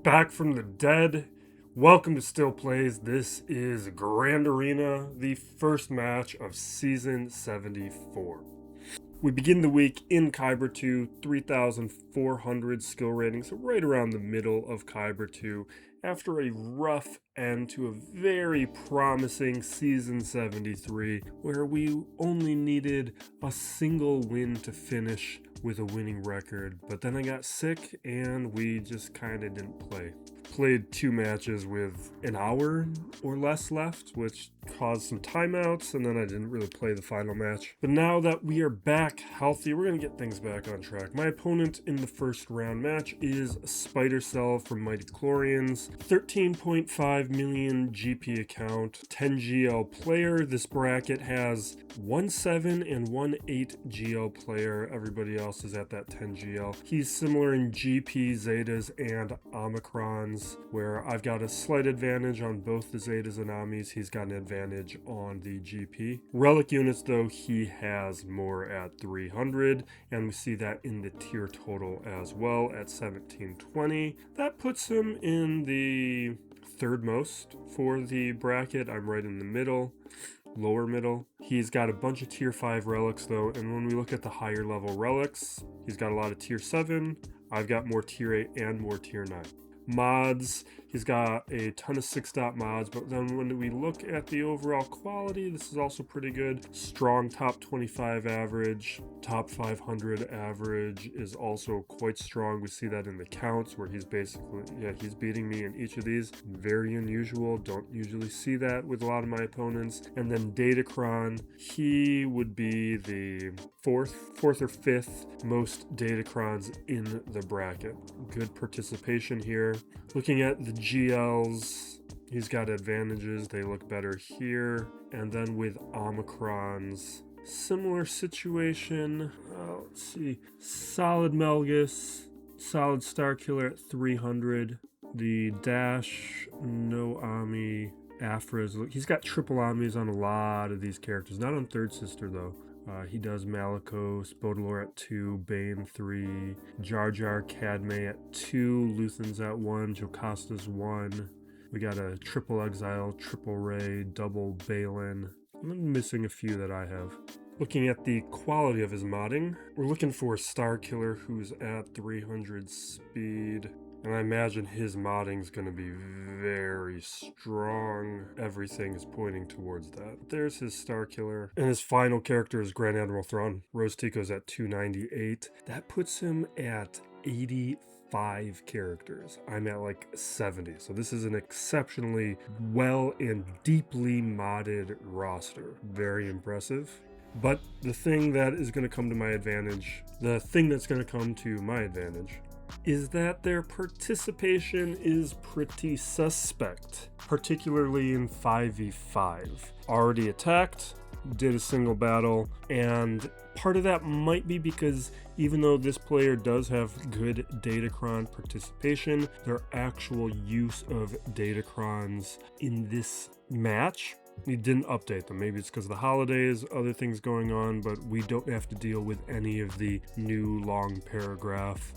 Back from the dead. Welcome to Still Plays. This is Grand Arena, the first match of Season 74. We begin the week in Kyber 2, 3,400 skill rating, so right around the middle of Kyber 2, after a rough end to a very promising Season 73, where we only needed a single win to finish with a winning record. But then I got sick and we just kind of didn't play. Played 2 matches with an hour or less left, which caused some timeouts, and then I didn't really play the final match. But now that we are back healthy, we're going to get things back on track. My opponent in the first round match is Spider Cell from Mighty Chlorians. 13.5 million GP account, 10 GL player. This bracket has 1.7 and 1.8 GL player. Everybody else is at that 10 GL. He's similar in GP, Zetas, and Omicrons, where I've got a slight advantage on both the Zetas and Omis. He's got an advantage on the GP. Relic units, though, he has more at 300, and we see that in the tier total as well at 1720. That puts him in the third most for the bracket. I'm right in the middle. Lower middle. He's got a bunch of tier 5 relics though, and when we look at the higher level relics, he's got a lot of tier 7. I've got more tier 8 and more tier 9. Mods, he's got a ton of 6-dot mods, but then when we look at the overall quality, this is also pretty good. Strong top 25 average, top 500 average is also quite strong. We see that in the counts where he's basically, he's beating me in each of these. Very unusual, don't usually see that with a lot of my opponents. And then Datacron, he would be the fourth or fifth most Datacrons in the bracket. Good participation here. Looking at the GLs, he's got advantages. They look better here. And then with Omicrons, similar situation. Let's see. Solid Melgus, solid Star Killer at 300. The Dash, no Ami, Afras. He's got triple Amis on a lot of these characters. Not on Third Sister, though. He does Malicos, Baudelaire at 2, Bane 3, Jar Jar, Cadme at 2, Luthen's at 1, Jocasta's 1. We got a triple Exile, triple Ray, double Balin. I'm missing a few that I have. Looking at the quality of his modding, we're looking for a Star Killer who's at 300 speed. And I imagine his modding is going to be very strong. Everything is pointing towards that. There's his Star Killer. And his final character is Grand Admiral Thrawn. Rose Tico's at 298. That puts him at 85 characters. I'm at like 70. So this is an exceptionally well and deeply modded roster. Very impressive. But the thing that is going to come to my advantage, is that their participation is pretty suspect, particularly in 5v5. Already attacked, did a single battle, and part of that might be because even though this player does have good Datacron participation, their actual use of Datacrons in this match, we didn't update them. Maybe it's because of the holidays, other things going on, but we don't have to deal with any of the new long paragraph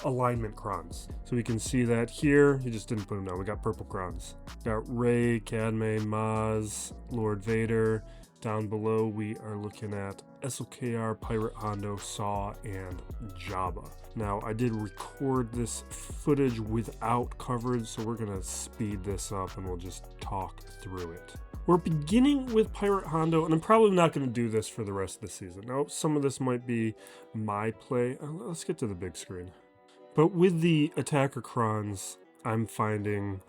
alignment crons. So we can see that here. He just didn't put them down. We got purple crons. Got Rey, Cadme, Maz, Lord Vader. Down below, we are looking at SLKR, Pirate Hondo, Saw, and Jabba. Now, I did record this footage without coverage, so we're going to speed this up and we'll just talk through it. We're beginning with Pirate Hondo, and I'm probably not going to do this for the rest of the season. Now, some of this might be my play. Let's get to the big screen. But with the attacker crons, I'm finding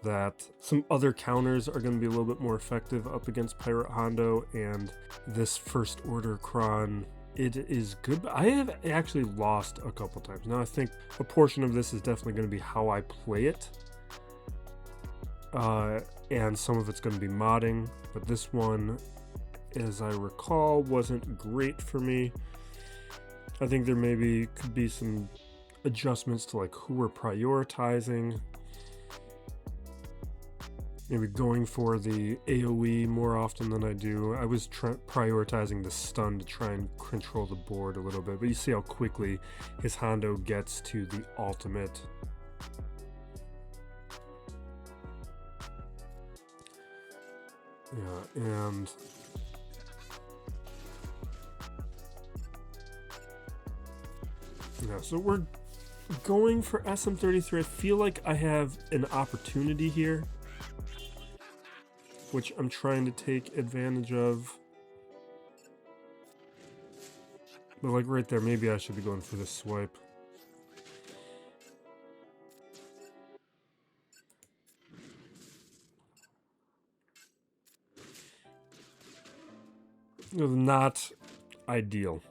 that some other counters are going to be a little bit more effective up against Pirate Hondo, and this first order cron, it is good, but I have actually lost a couple times. Now I think a portion of this is definitely going to be how I play it, and some of it's going to be modding, but this one, as I recall, wasn't great for me. I think there maybe could be some adjustments to like who we're prioritizing. maybe going for the AoE more often than I do. I was prioritizing the stun to try and control the board a little bit, but you see how quickly his Hondo gets to the ultimate. Yeah, and yeah, so we're going for SM33. I feel like I have an opportunity here, which I'm trying to take advantage of. But like right there, maybe I should be going for this swipe. It was not ideal.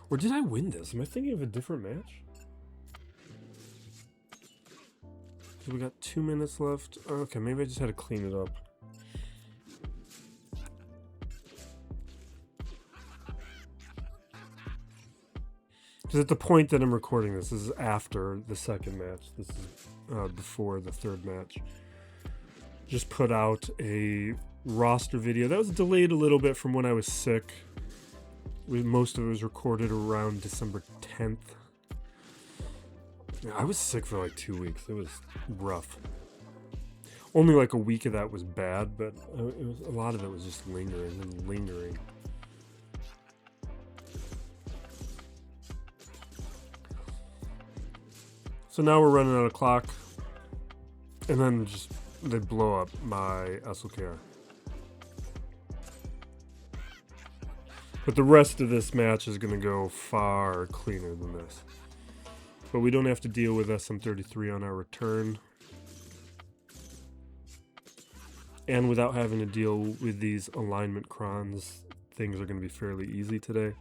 Or did I win this? Am I thinking of a different match? So we got 2 minutes left. Okay, maybe I just had to clean it up. Because at the point that I'm recording this is after the second match. This is before the third match. Just put out a roster video. That was delayed a little bit from when I was sick. Most of it was recorded around December 10th. Yeah, I was sick for like 2 weeks. It was rough. Only like a week of that was bad, but a lot of it was just lingering and lingering. So now we're running out of clock, and then just they blow up my SLKR. But the rest of this match is going to go far cleaner than this. But we don't have to deal with SM33 on our return. And without having to deal with these alignment crons, things are going to be fairly easy today.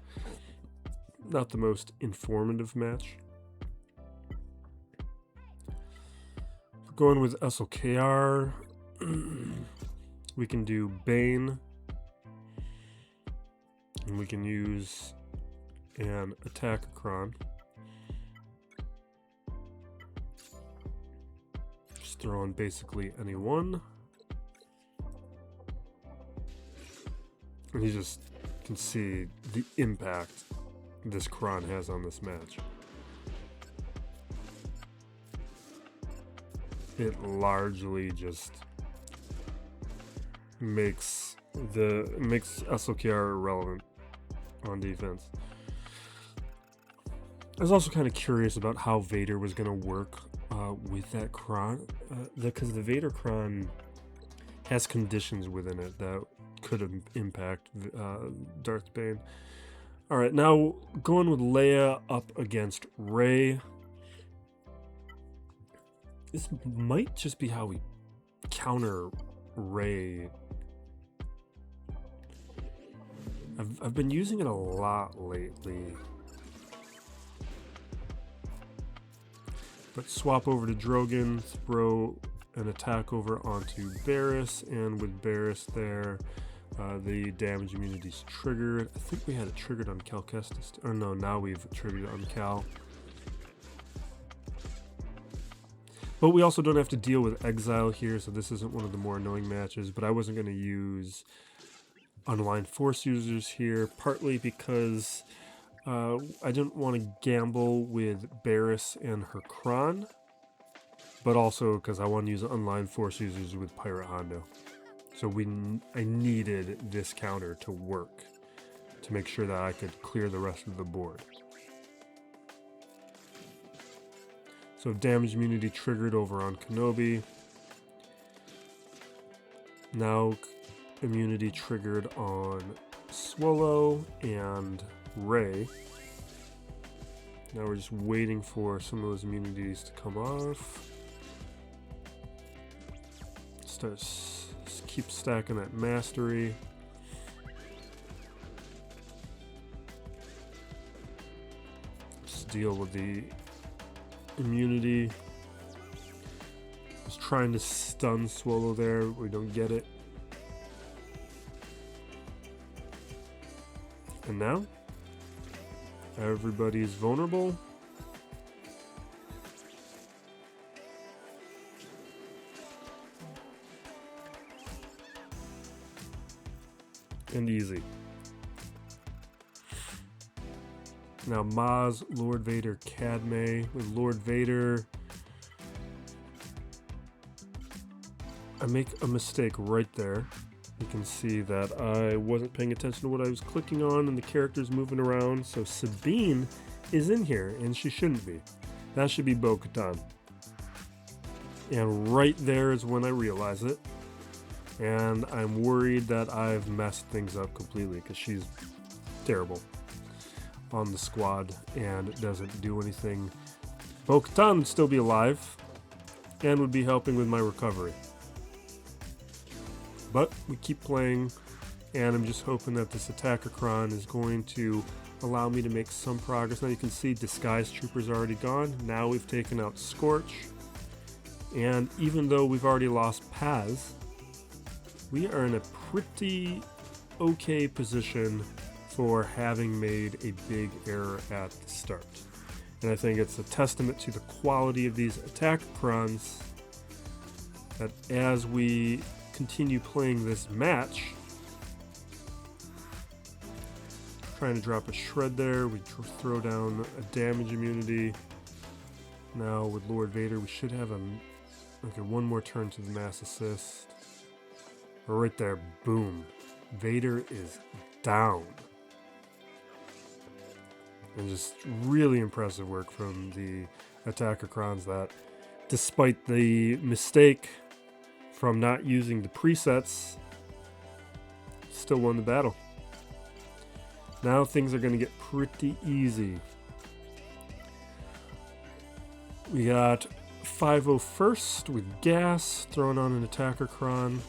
Not the most informative match. Going with SLKR, we can do Bane, and we can use an Attack-a-Cron. Just throw in basically any one. And you just can see the impact this Cron has on this match. It largely just makes SLKR irrelevant on defense. I was also kind of curious about how Vader was going to work with that Cron, because the Vader Cron has conditions within it that could impact Darth Bane. All right, now going with Leia up against Rey. This might just be how we counter Rey. I've been using it a lot lately. But swap over to Drogon, throw an attack over onto Barriss, and with Barriss there, the damage immunity is triggered. I think we had it triggered on Cal Kestis. Or no, now we've triggered it on Cal. But we also don't have to deal with Exile here, so this isn't one of the more annoying matches. But I wasn't going to use Unaligned Force users here, partly because I didn't want to gamble with Barriss and her Cron, but also because I want to use Unaligned Force users with Pirate Hondo. So I needed this counter to work to make sure that I could clear the rest of the board. So damage immunity triggered over on Kenobi. Now immunity triggered on Swallow and Rey. Now we're just waiting for some of those immunities to come off. Keep stacking that mastery. Just deal with the immunity. Just trying to stun Swallow there. We don't get it. And now, everybody is vulnerable. And easy. Now Maz, Lord Vader, Cadme. With Lord Vader, I make a mistake right there. You can see that I wasn't paying attention to what I was clicking on and the character's moving around. So Sabine is in here and she shouldn't be. That should be Bo-Katan. And right there is when I realize it. And I'm worried that I've messed things up completely because she's terrible on the squad and doesn't do anything. Bo-Katan would still be alive and would be helping with my recovery. But we keep playing, and I'm just hoping that this attacker cron is going to allow me to make some progress. Now you can see Disguise Trooper's already gone. Now we've taken out Scorch. And even though we've already lost Paz, we are in a pretty okay position for having made a big error at the start. And I think it's a testament to the quality of these attack crons that as we continue playing this match, trying to drop a shred there, we throw down a damage immunity. Now with Lord Vader, we should have one more turn to the mass assist. Right there, boom. Vader is down. And just really impressive work from the attacker crons that, despite the mistake from not using the presets, still won the battle. Now things are going to get pretty easy. We got 501st with gas, throwing on an attacker cron.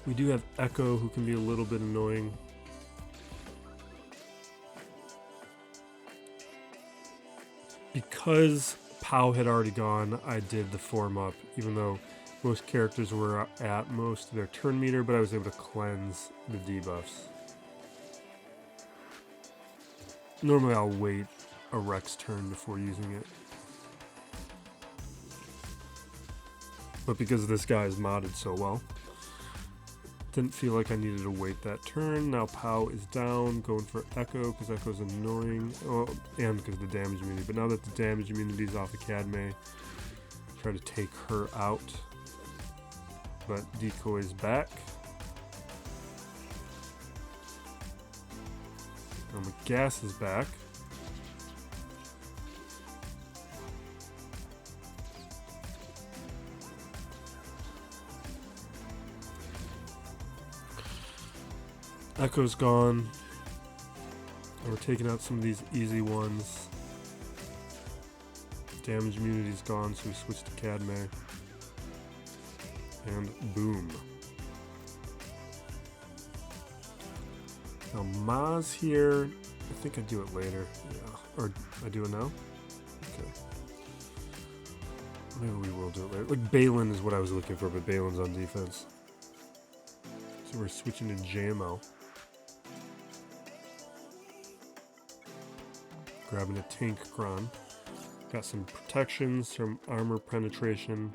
We do have Echo, who can be a little bit annoying. Because Pow had already gone, I did the form up, even though most characters were at most of their turn meter, but I was able to cleanse the debuffs. Normally I'll wait a Rex turn before using it. But because this guy is modded so well, didn't feel like I needed to wait that turn. Now Pow is down, going for Echo because Echo's annoying. Oh, and because of the damage immunity. But now that the damage immunity is off of Cadme, try to take her out. But Decoy's back. And the gas is back. Echo's gone. And we're taking out some of these easy ones. Damage immunity's gone, so we switch to Cadme. And boom. Now Maz here. I think I do it later. Yeah. Or I do it now? Okay. Maybe we will do it later. Like Balin is what I was looking for, but Balin's on defense. So we're switching to JML. Grabbing a tank cron. Got some protections from armor penetration.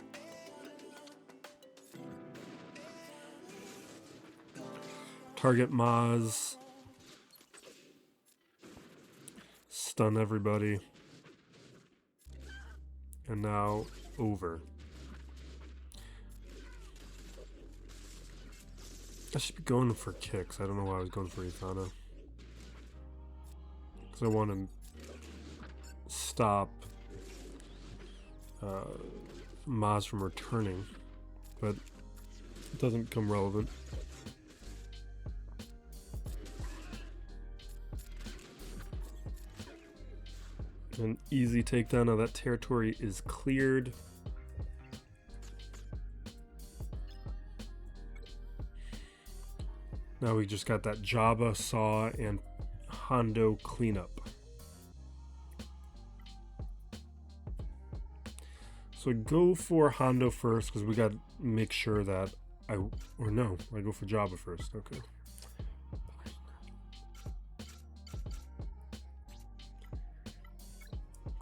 Target Maz. Stun everybody. And now over. I should be going for kicks. I don't know why I was going for Ithana. Because I want to stop Maz from returning, but it doesn't become relevant. An easy takedown. Now that territory is cleared. Now we just got that Jabba, Saw, and Hondo cleanup. So I go for Hondo first because we got to make sure that I go for Jabba first. Okay.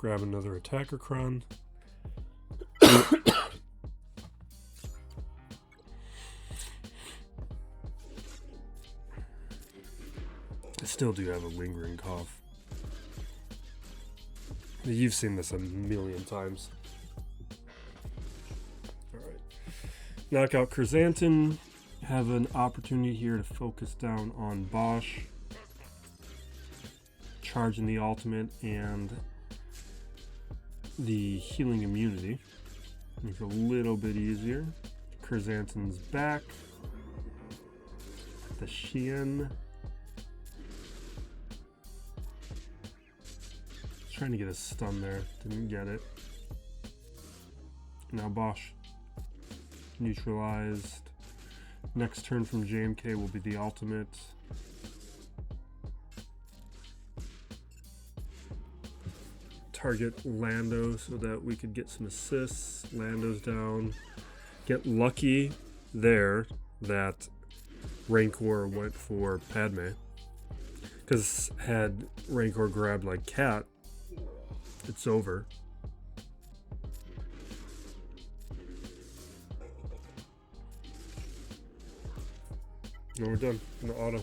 grab another attacker cron. I still do have a lingering cough. You've seen this a million times. Alright. Knockout Chrysanthemum. Have an opportunity here to focus down on Bosch. Charging the ultimate and the healing immunity. Make it a little bit easier. Chrysanthemum's back. The Xian. Trying to get a stun there, didn't get it. Now Bosch neutralized. Next turn from JMK will be the ultimate. Target Lando so that we could get some assists. Lando's down. Get lucky there that Rancor went for Padme. Because had Rancor grabbed like Cat, it's over. And we're done in the auto.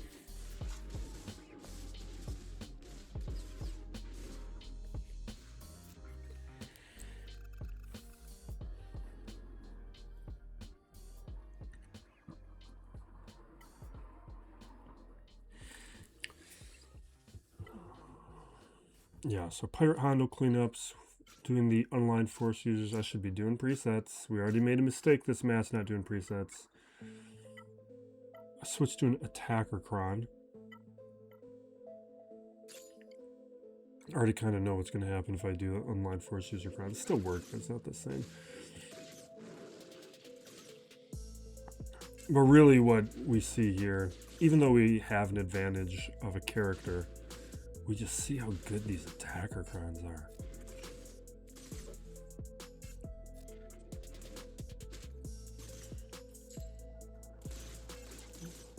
Yeah, so Pirate Hondo cleanups, doing the unaligned force users. I should be doing presets. We already made a mistake this match not doing presets. I switched to an attacker cron. I already kind of know what's going to happen if I do an unaligned force user cron. It still works, but it's not the same. But really what we see here, even though we have an advantage of a character, we just see how good these attacker crons are.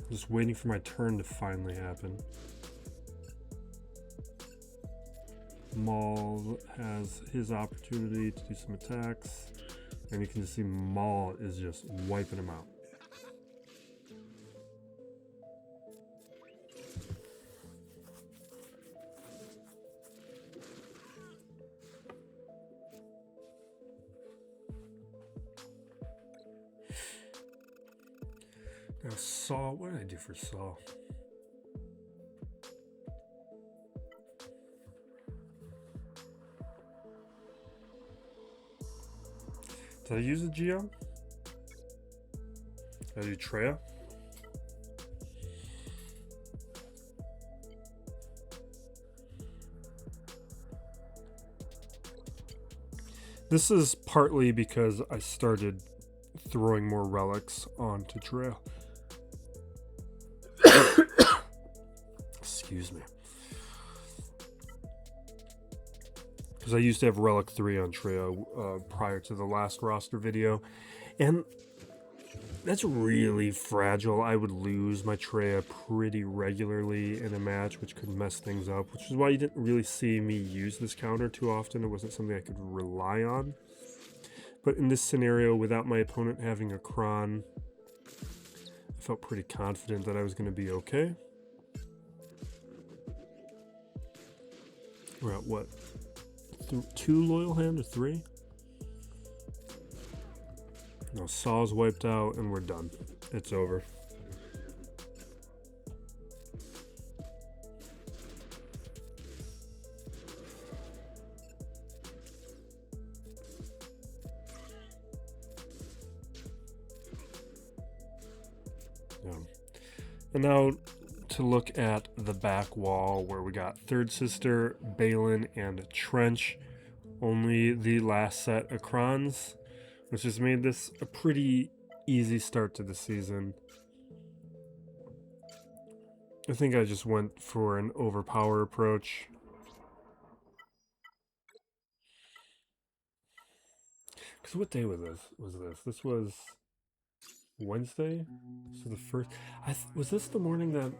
Just waiting for my turn to finally happen. Maul has his opportunity to do some attacks, and you can just see Maul is just wiping him out. Now Saw, what did I do for Saw? Did I use a Geo? Did I do Treya? This is partly because I started throwing more relics onto Treya. Excuse me. Because I used to have Relic 3 on Treya prior to the last roster video. And that's really fragile. I would lose my Treya pretty regularly in a match, which could mess things up. Which is why you didn't really see me use this counter too often. It wasn't something I could rely on. But in this scenario, without my opponent having a Kron, I felt pretty confident that I was going to be okay. We're at what? 2 loyal hand or 3? No, Saw's wiped out and we're done. It's over. Yeah. And now to look at the back wall where we got Third Sister, Balin, and Trench. Only the last set of Krons, which has made this a pretty easy start to the season. I think I just went for an overpower approach. Because what day was this? This was Wednesday? So the first... was this the morning that...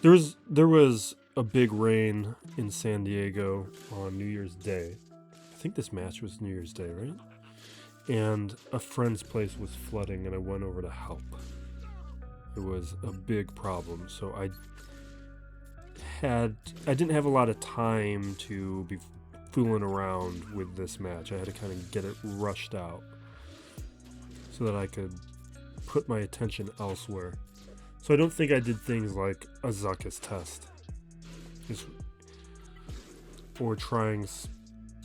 There was a big rain in San Diego on New Year's Day. I think this match was New Year's Day, right? And a friend's place was flooding, and I went over to help. It was a big problem, so I didn't have a lot of time to be fooling around with this match. I had to kind of get it rushed out so that I could put my attention elsewhere. So I don't think I did things like a Zuckus test, or trying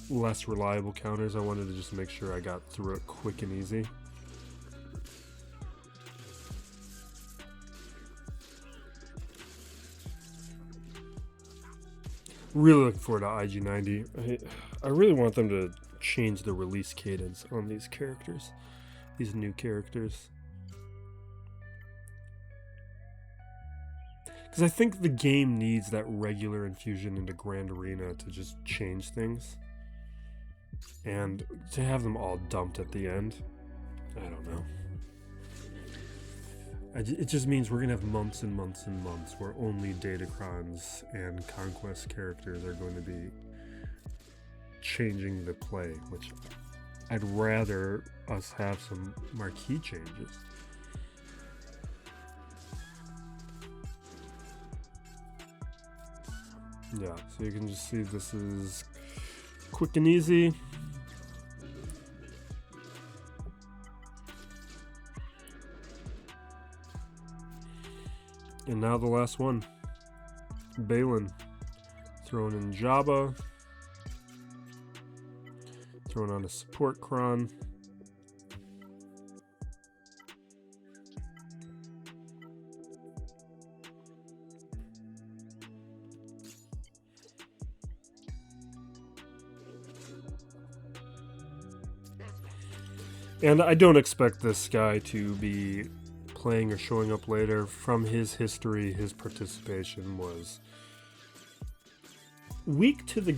less reliable counters. I wanted to just make sure I got through it quick and easy. Really looking forward to IG90. I really want them to change the release cadence on these characters, these new characters. Because I think the game needs that regular infusion into Grand Arena to just change things. And to have them all dumped at the end, I don't know. It just means we're going to have months and months and months where only Datacrons and Conquest characters are going to be changing the play, which I'd rather us have some marquee changes. Yeah, so you can just see this is quick and easy. And now the last one. Balin. Throwing in Jabba. Throwing on a support cron. And I don't expect this guy to be playing or showing up later. From his history, his participation was weak to the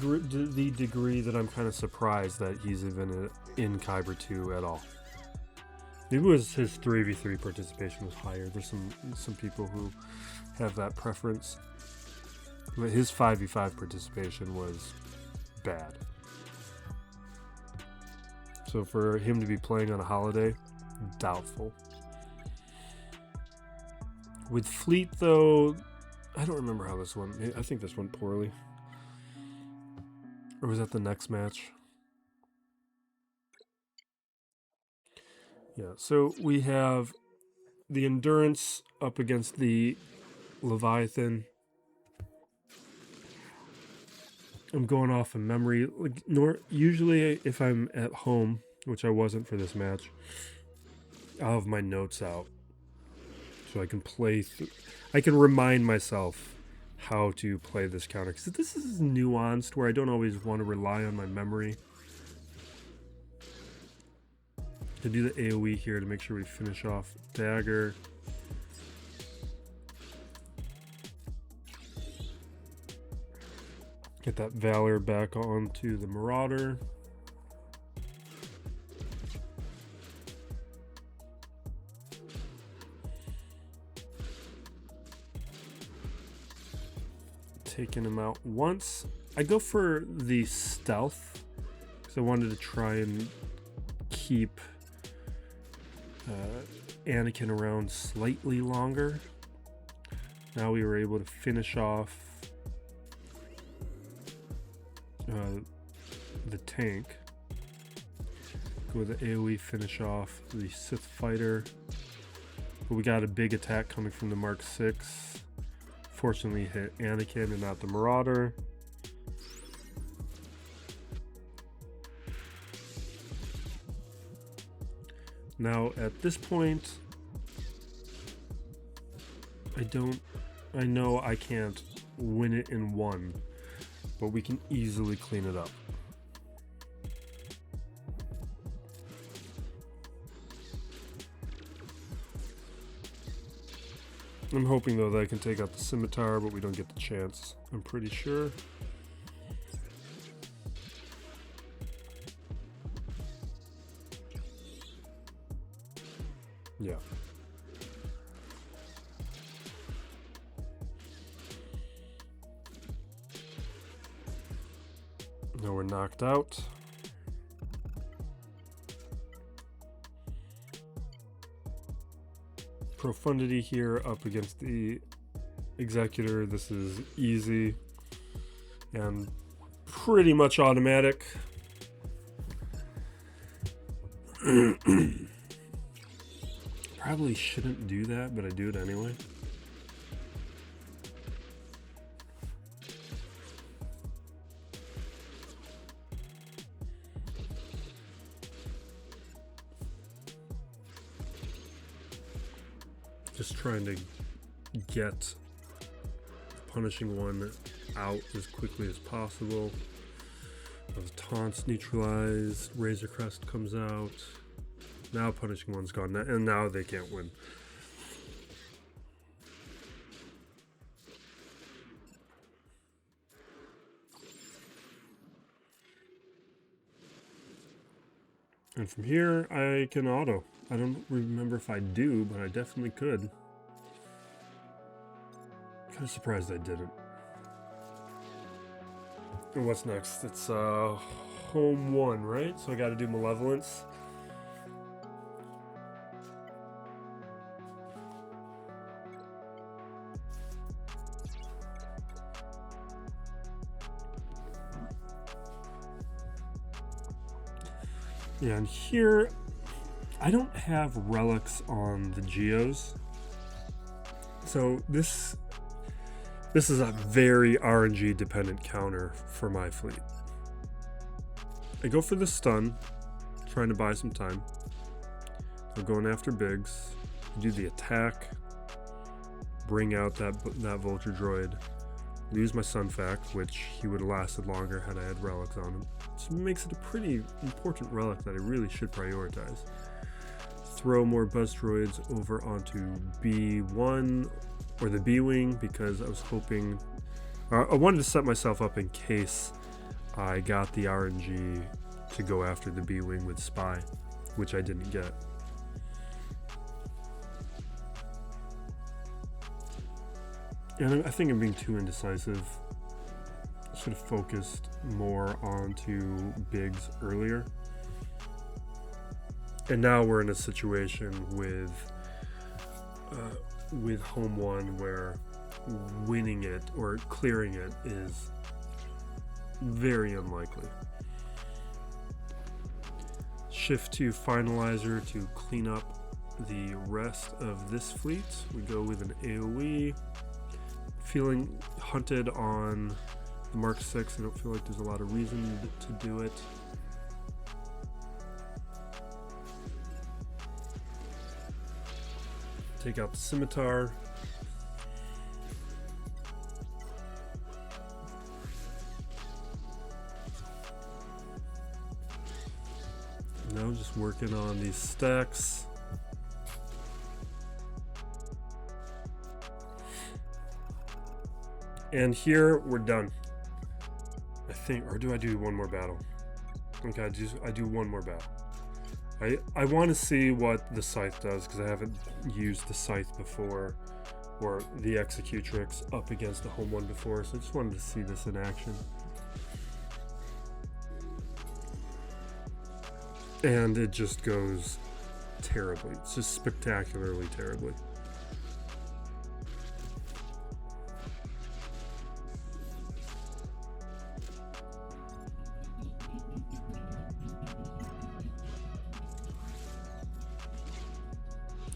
degree that I'm kind of surprised that he's even in Kyber 2 at all. Maybe it was his 3v3 participation was higher. There's some people who have that preference. But his 5v5 participation was bad. So for him to be playing on a holiday, doubtful. With Fleet, though, I don't remember how this went. I think this went poorly. Or was that the next match? Yeah, so we have the Endurance up against the Leviathan. I'm going off of memory. Usually, if I'm at home, which I wasn't for this match, I'll have my notes out so I can play. I can remind myself how to play this counter, because this is nuanced where I don't always want to rely on my memory. To do the AoE here to make sure we finish off Dagger. Get that Valor back onto the Marauder. Taking him out once. I go for the stealth because I wanted to try and keep Anakin around slightly longer. Now we were able to finish off the tank. Go with the AoE, finish off the Sith fighter. But we got a big attack coming from the Mark 6. Fortunately hit Anakin and not the Marauder. Now at this point, I know I can't win it in one, but we can easily clean it up. I'm hoping though that I can take out the Scimitar, but we don't get the chance, I'm pretty sure. Yeah. Now we're knocked out. Profundity here up against the Executor. This is easy and pretty much automatic. Probably shouldn't do that, but I do it anyway. Just trying to get punishing one out as quickly as possible. Those taunts neutralized, Razor Crest comes out. Now punishing one's gone, and now they can't win. And from here, I can auto. I don't remember if I do, but I definitely could. Kind of surprised I didn't. And what's next? It's home one, right? So I got to do Malevolence. Yeah, and here I don't have relics on the Geos, so this is a very RNG dependent counter for my fleet. I go for the stun, trying to buy some time. I'm going after Biggs, do the attack, bring out that Vulture Droid, lose my Sunfac, which he would have lasted longer had I had relics on him. So it makes it a pretty important relic that I really should prioritize. Throw more Buzz Droids over onto B1 or the B-Wing because I was hoping... I wanted to set myself up in case I got the RNG to go after the B-Wing with Spy, which I didn't get. And I think I'm being too indecisive. I should have focused more onto Biggs earlier. And now we're in a situation with home one where winning it or clearing it is very unlikely. Shift to Finalizer to clean up the rest of this fleet. We go with an AoE. Feeling hunted on the Mark 6. I don't feel like there's a lot of reason to do it. Take out the Scimitar. Now just working on these stacks. And here we're done. I think, or do I do one more battle? Okay, I do one more battle. I want to see what the Scythe does because I haven't used the Scythe before, or the Executrix up against the home one before, so I just wanted to see this in action. And it just goes terribly. It's just spectacularly terribly.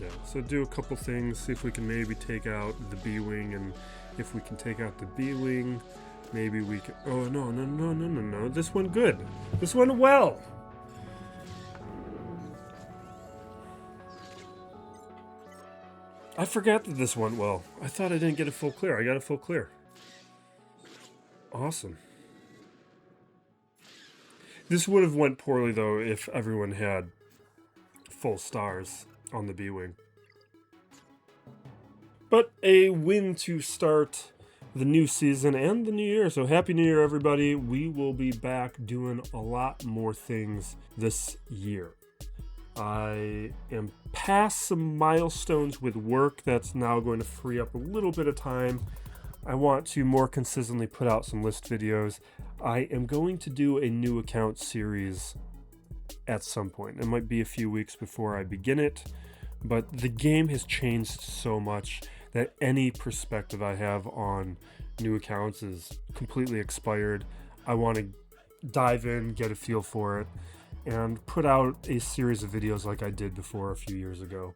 Yeah, so do a couple things, see if we can maybe take out the B-Wing, and if we can take out the B-Wing, maybe we can... Oh, no, this went good. This went well. I forgot that this went well. I thought I didn't get a full clear. I got a full clear. Awesome. This would have went poorly, though, if everyone had full stars on the B-Wing. But a win to start the new season and the new year. So happy new year, everybody. We will be back doing a lot more things this year. I am past some milestones with work that's now going to free up a little bit of time I want to more consistently put out some list videos. I am going to do a new account series at some point. It might be a few weeks before I begin it, but the game has changed so much that any perspective I have on new accounts is completely expired. I want to dive in, get a feel for it, and put out a series of videos like I did before a few years ago,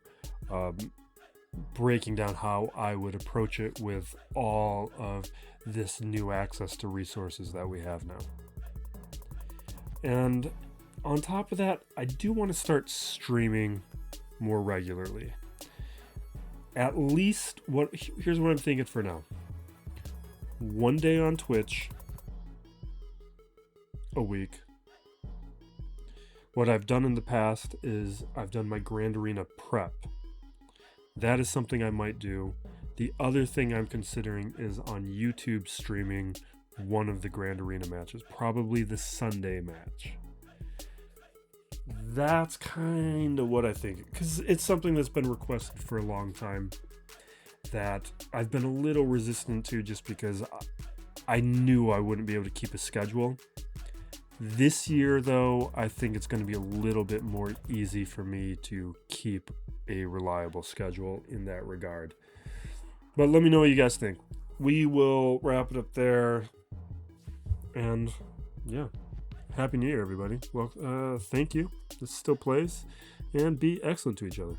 breaking down how I would approach it with all of this new access to resources that we have now. And on top of that, I do want to start streaming more regularly. At least, here's what I'm thinking for now. One day on Twitch a week. What I've done in the past is I've done my Grand Arena prep. That is something I might do. The other thing I'm considering is on YouTube streaming one of the Grand Arena matches, probably the Sunday match. That's kind of what I think, because it's something that's been requested for a long time that I've been a little resistant to, just because I knew I wouldn't be able to keep a schedule. This year, though, I think it's going to be a little bit more easy for me to keep a reliable schedule in that regard. But let me know what you guys think. We will wrap it up there. And yeah, Happy New Year, everybody. Well, thank you. This still plays. And be excellent to each other.